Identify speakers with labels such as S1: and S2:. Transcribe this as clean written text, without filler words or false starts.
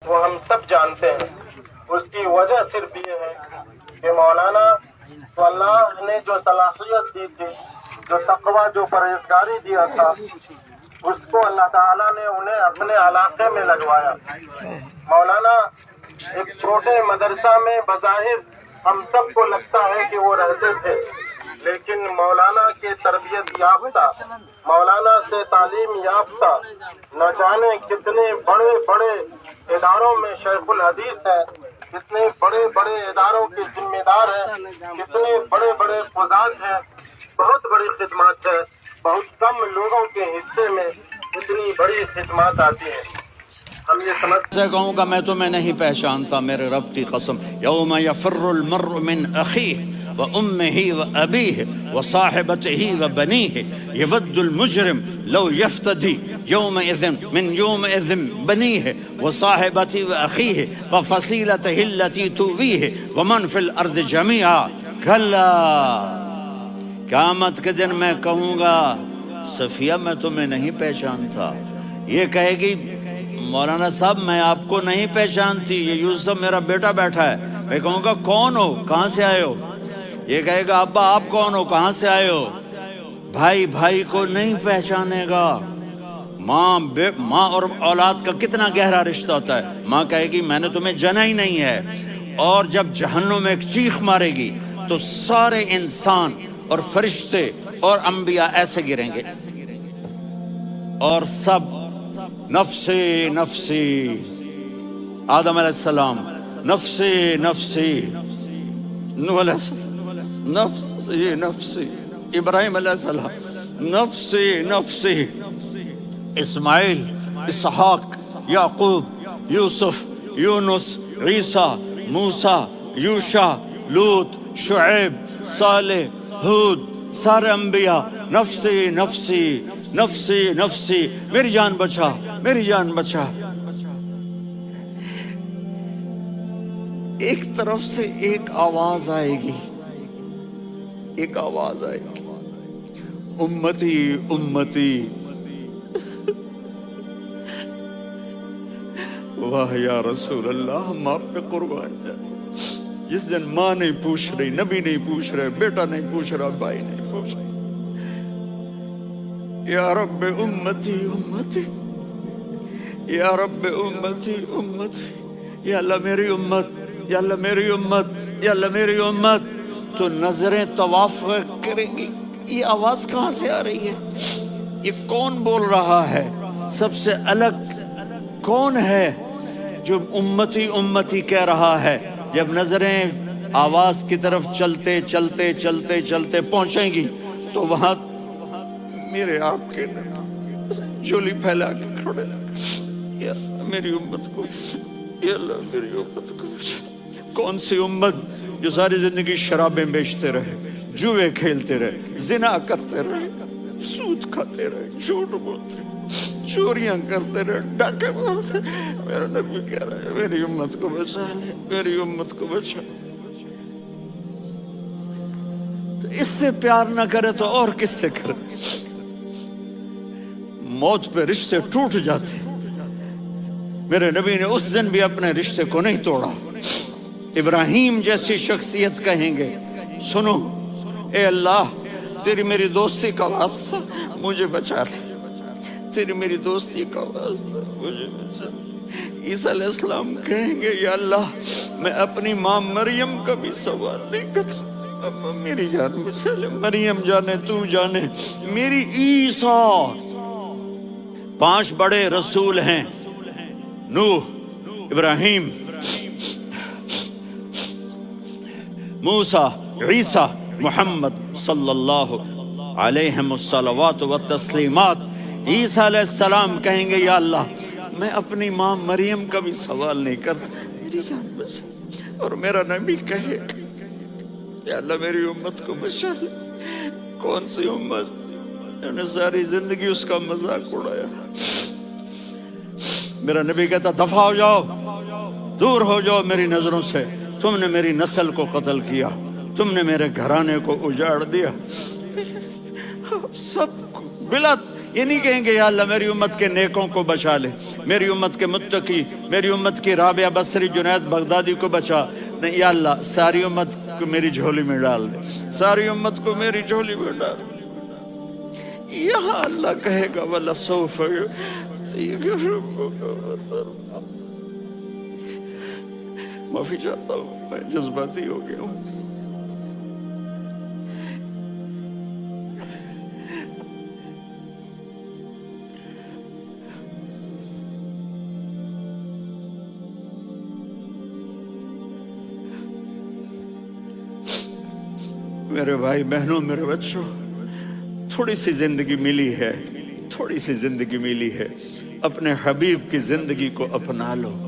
S1: وہ ہم سب جانتے ہیں. اس کی وجہ صرف یہ ہے کہ مولانا کو اللہ نے جو صلاحیت دی تھی، جو تقوی، جو پرہیزگاری دیا تھا، اس کو اللہ تعالیٰ نے انہیں اپنے علاقے میں لگوایا. مولانا ایک چھوٹے مدرسہ میں بظاہر ہم سب کو لگتا ہے کہ وہ رہتے تھے، لیکن مولانا کے تربیت یافتہ، مولانا سے تعلیم یافتہ نہ جانے کتنے بڑے بڑے اداروں میں شیخ الحدیث ہیں، کتنے بڑے بڑے اداروں کے ذمہ دار ہیں، کتنے بڑے بڑے قضات ہیں. بہت بڑی خدمات ہے. بہت کم لوگوں کے حصے میں اتنی بڑی خدمات آتی ہیں. ہم یہ سمجھتے
S2: سے کہوں گا میں تمہیں نہیں پہچانتا میرے رب کی قسم. یوم یفر المرء من اخیہ وامہ وابیہ وصاحبتہ وبنیہ یود المجرم لو یفتدی یومئذ من یومئذ بنیہ وصاحبتہ واخیہ وفصیلتہ التی تؤویہ ومن فی الارض جمیعا. کلا، قیامت کے دن میں کہوں گا صفیہ میں تمہیں نہیں پہچانتا. یہ کہے گی مولانا صاحب میں آپ کو نہیں پہچانتی، یہ یوسف میرا بیٹا بیٹھا ہے. میں کہوں گا کون ہو، کہاں سے آئے ہو؟ یہ کہے گا ابا آپ کون ہو، کہاں سے آئے ہو؟ بھائی بھائی کو نہیں پہچانے گا. ماں اور اولاد کا کتنا گہرا رشتہ ہوتا ہے. ماں کہے گی میں نے تمہیں جنا ہی نہیں ہے. اور جب جہنم میں ایک چیخ مارے گی تو سارے انسان اور فرشتے اور انبیاء ایسے گریں گے اور سب نفسی نفسی. آدم علیہ السلام نفسی نفسی، نوح علیہ السلام نفسی نفسی، ابراہیم علیہ السلام نفسی نفسی، اسماعیل، اسحاق، یعقوب، یوسف، یونس، عیسیٰ، موسیٰ، یوشع، لوط، شعیب، صالح، ہود، سارے انبیاء نفسی نفسی نفسی نفسی، میری جان بچا میری جان بچا. ایک طرف سے ایک آواز آئے گی، ایک آواز آئے گی، امتی امتی. واہ یا رسول اللہ، ہم آپ پہ قربان جائیں. جس دن ماں نہیں پوچھ رہی، نبی نہیں پوچھ رہے، بیٹا نہیں پوچھ رہا، بھائی نہیں پوچھ رہا، یا رب امتی امتی، یا رب امتی امتی، یا اللہ میری امت، یا اللہ میری امت، یا اللہ میری امت. تو نظریں طواف کریں گی. یہ آواز کہاں سے آ رہی ہے؟ یہ کون بول رہا ہے؟ سب سے الگ کون ہے جو امتی امتی کہہ رہا ہے؟ جب نظریں آواز کی طرف چلتے چلتے چلتے چلتے پہنچیں گی تو وہاں میرے آپ کے جولی پھیلا کے کھڑے، یا میری امت کو، یا اللہ میری امت کو. کون سی امت جو ساری زندگی شرابیں بیچتے رہے، جوئے کھیلتے رہے، زنا کرتے رہے، سود کھاتے رہے، جھوٹ بولتے رہے، چوریاں کرتے رہے، ڈاکے مارتے. میرا نبی کہہ رہا ہے میری امت کو بچا لے، میری امت کو بچا. تو اس سے پیار نہ کرے تو اور کس سے کرے؟ موت پہ رشتے ٹوٹ جاتے. میرے نبی نے اس دن بھی اپنے رشتے کو نہیں توڑا. ابراہیم جیسی شخصیت کہیں گے سنو اے اللہ تیری میری دوستی کا واسطہ مجھے بچا لے، تیری میری دوستی کا واسطہ مجھے بچا لے. عیسیٰ علیہ السلام کہیں گے یا اللہ میں اپنی ماں مریم کا بھی سوال نہیں کرتا، میری جان بچا لے. مریم جانے تو جانے، میری عیسیٰ. 5 بڑے رسول ہیں، نوح، ابراہیم، موسیٰ، عیسیٰ، محمد صلی اللہ علیہ الصلوات والتسلیمات. عیسیٰ علیہ السلام کہیں گے یا اللہ میں اپنی ماں مریم کا بھی سوال نہیں کرتا، میری جان بچا. اور میرا نبی کہے یا اللہ میری امت کو بچا لے. کون سی امت جنہوں نے ساری زندگی اس کا مذاق اڑایا؟ میرا نبی کہتا دفع ہو جاؤ، دور ہو جاؤ میری نظروں سے. تم نے میری نسل کو قتل کیا، تم نے میرے گھرانے کو اجاڑ دیا. سب بلا یہ نہیں کہیں گے یا اللہ میری امت کے نیکوں کو بچا لے، میری امت کے متقی، میری امت کی رابعہ بصری جنید بغدادی کو بچا، نہیں یا اللہ ساری امت کو میری جھولی میں ڈال دے، ساری امت کو میری جھولی میں ڈال دے۔ یہاں اللہ کہے گا وَلَسَوْفَ يُعْطِيكَ رَبُّكَ فَتَرْضَىٰ۔ معافی چاہتا ہوں، میں جذباتی ہو گیا ہوں۔ میرے بھائی بہنوں، میرے بچوں، تھوڑی سی زندگی ملی ہے، تھوڑی سی زندگی ملی ہے، اپنے حبیب کی زندگی کو اپنا لو۔